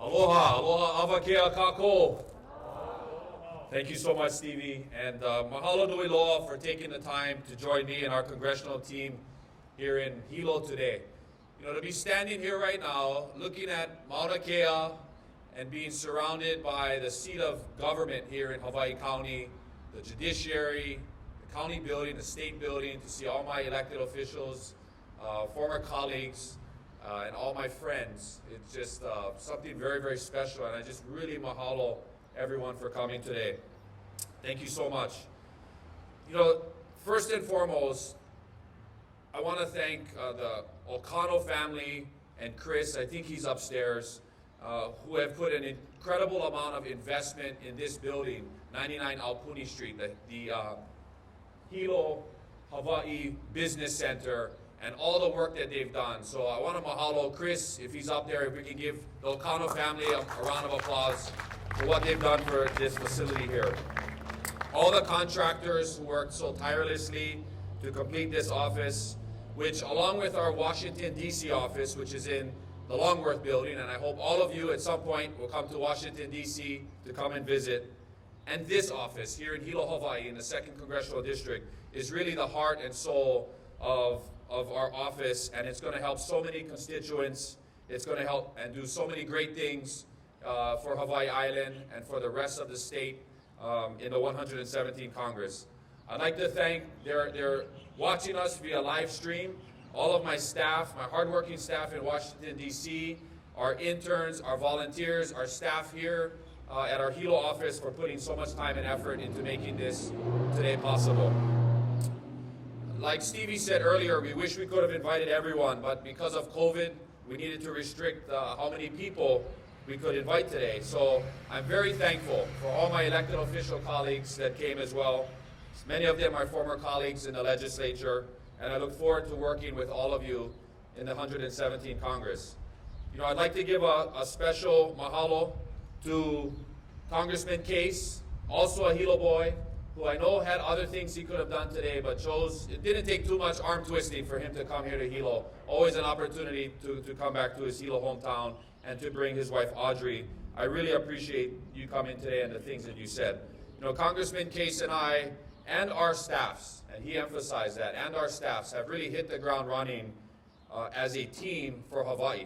Aloha, aloha avakea kako. Thank you so much, Stevie, and mahalo nui loa for taking the time to join me and our congressional team here in Hilo today. You know, to be standing here right now, looking at Mauna Kea and being surrounded by the seat of government here in Hawaii County, the judiciary, the county building, the state building, to see all my elected officials, former colleagues, and all my friends. It's just something very, very special, and I just really mahalo everyone for coming today. Thank you so much. You know, first and foremost, I want to thank the O'Connell family and Chris, I think he's upstairs, who have put an incredible amount of investment in this building, 99 Aupuni Street, the Hilo Hawaiʻi Business Center, and all the work that they've done. So I want to mahalo Chris, if he's up there, if we can give the O'Connell family a round of applause for what they've done for this facility here. All the contractors who worked so tirelessly to complete this office, which along with our Washington, D.C. office, which is in the Longworth building, and I hope all of you at some point will come to Washington, D.C. to come and visit. And this office here in Hilo, Hawaii, in the 2nd Congressional District, is really the heart and soul of our office, and it's going to help so many constituents. It's going to help and do so many great things for Hawaii Island and for the rest of the state in the 117th Congress. I'd like to thank, they're watching us via live stream, all of my staff, my hardworking staff in Washington, D.C., our interns, our volunteers, our staff here at our Hilo office for putting so much time and effort into making this today possible. Like Stevie said earlier, we wish we could have invited everyone, but because of COVID, we needed to restrict how many people we could invite today. So I'm very thankful for all my elected official colleagues that came as well. Many of them are former colleagues in the legislature, and I look forward to working with all of you in the 117th Congress. You know, I'd like to give a special mahalo to Congressman Case, also a Hilo boy, who I know had other things he could have done today, but chose, it didn't take too much arm twisting for him to come here to Hilo. Always an opportunity to come back to his Hilo hometown and to bring his wife Audrey. I really appreciate you coming today and the things that you said. You know, Congressman Case and I and our staffs, and he emphasized that, and our staffs have really hit the ground running as a team for Hawaii.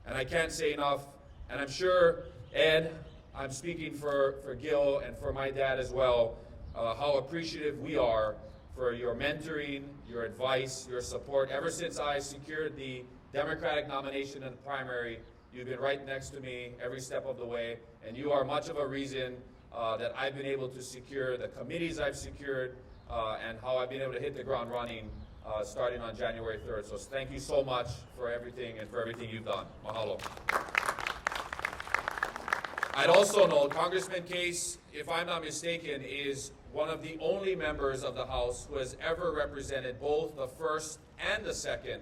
And I can't say enough, and I'm sure, Ed, I'm speaking for Gil and for my dad as well, how appreciative we are for your mentoring, your advice, your support. Ever since I secured the Democratic nomination in the primary, you've been right next to me every step of the way, and you are much of a reason that I've been able to secure the committees I've secured and how I've been able to hit the ground running starting on January 3rd. So thank you so much for everything and for everything you've done. Mahalo. I'd also note Congressman Case, if I'm not mistaken, is one of the only members of the House who has ever represented both the 1st and the 2nd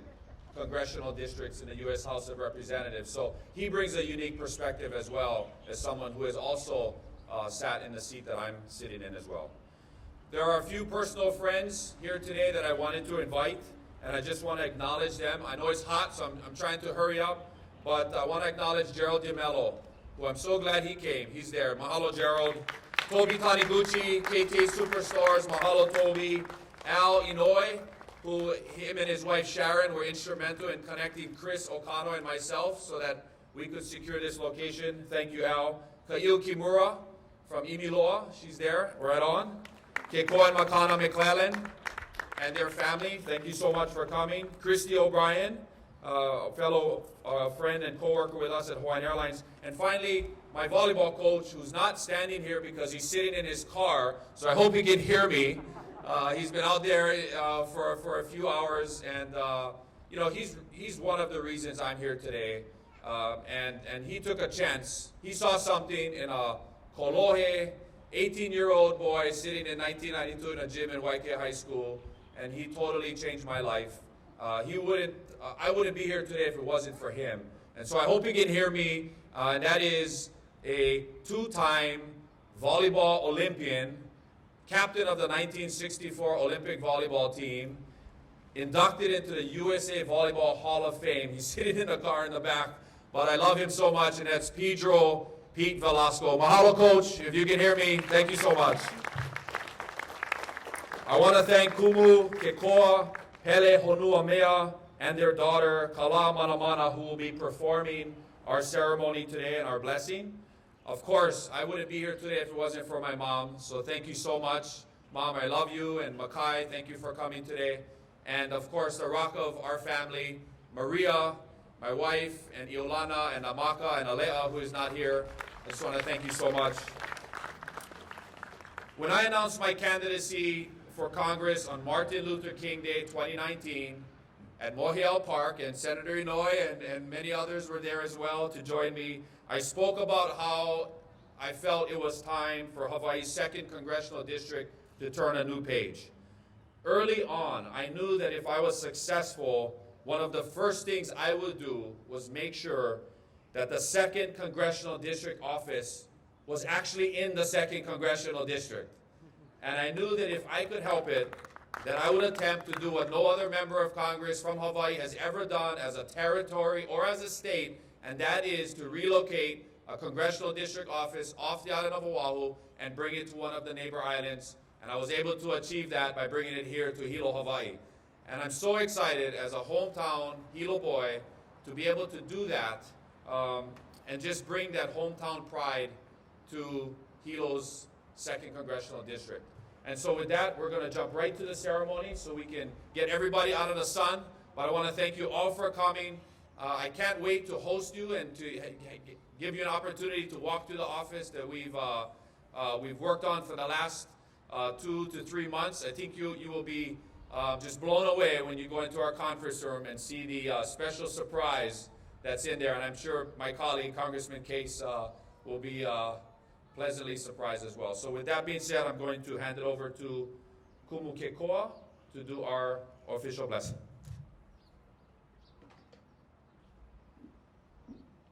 congressional districts in the U.S. House of Representatives. So he brings a unique perspective as well as someone who has also sat in the seat that I'm sitting in as well. There are a few personal friends here today that I wanted to invite, and I just want to acknowledge them. I know it's hot, so I'm trying to hurry up, but I want to acknowledge Gerald DeMello, who I'm so glad he came. He's there. Mahalo, Gerald. Toby Taniguchi, KT Superstores, mahalo, Toby. Al Inouye, who him and his wife Sharon were instrumental in connecting Chris O'Connell and myself so that we could secure this location. Thank you, Al. Ka'il Kimura from Imiloa, she's there, right on. Keikoa and Makana McClellan and their family, thank you so much for coming. Christy O'Brien, a fellow friend and co-worker with us at Hawaiian Airlines. And finally, my volleyball coach, who's not standing here because he's sitting in his car, so I hope he can hear me. He's been out there for a few hours, and you know, he's one of the reasons I'm here today. And he took a chance. He saw something in a Kolohe, 18-year-old boy sitting in 1992 in a gym in Waikea High School, and he totally changed my life. I wouldn't be here today if it wasn't for him. And so I hope you can hear me, and that is a 2-time volleyball Olympian, captain of the 1964 Olympic volleyball team, inducted into the USA Volleyball Hall of Fame. He's sitting in the car in the back but I love him so much, and that's Pedro Pete Velasco. Mahalo, Coach. If you can hear me, thank you so much. I want to thank Kumu Kekoa, Hele Honua Mea, and their daughter, Kala Manamana, who will be performing our ceremony today and our blessing. Of course, I wouldn't be here today if it wasn't for my mom, so thank you so much. Mom, I love you, and Makai, thank you for coming today. And of course, the rock of our family, Maria, my wife, and Iolana, and Amaka, and Alea, who is not here. I just want to thank you so much. When I announced my candidacy for Congress on Martin Luther King Day 2019 at Mohiel Park, and Senator Inouye and many others were there as well to join me, I spoke about how I felt it was time for Hawaii's 2nd Congressional District to turn a new page. Early on, I knew that if I was successful, one of the first things I would do was make sure that the 2nd Congressional District Office was actually in the 2nd Congressional District. And I knew that if I could help it, that I would attempt to do what no other member of Congress from Hawaii has ever done as a territory or as a state, and that is to relocate a Congressional District Office off the island of Oahu and bring it to one of the neighbor islands. And I was able to achieve that by bringing it here to Hilo, Hawaii. And I'm so excited as a hometown Hilo boy to be able to do that and just bring that hometown pride to Hilo's 2nd Congressional District. And so with that, we're going to jump right to the ceremony so we can get everybody out of the sun. But I want to thank you all for coming. I can't wait to host you and to give you an opportunity to walk through the office that we've worked on for the last 2 to 3 months. I think you will be just blown away when you go into our conference room and see the special surprise that's in there. And I'm sure my colleague, Congressman Case, will be pleasantly surprised as well. So with that being said, I'm going to hand it over to Kumu Kekoa to do our official blessing.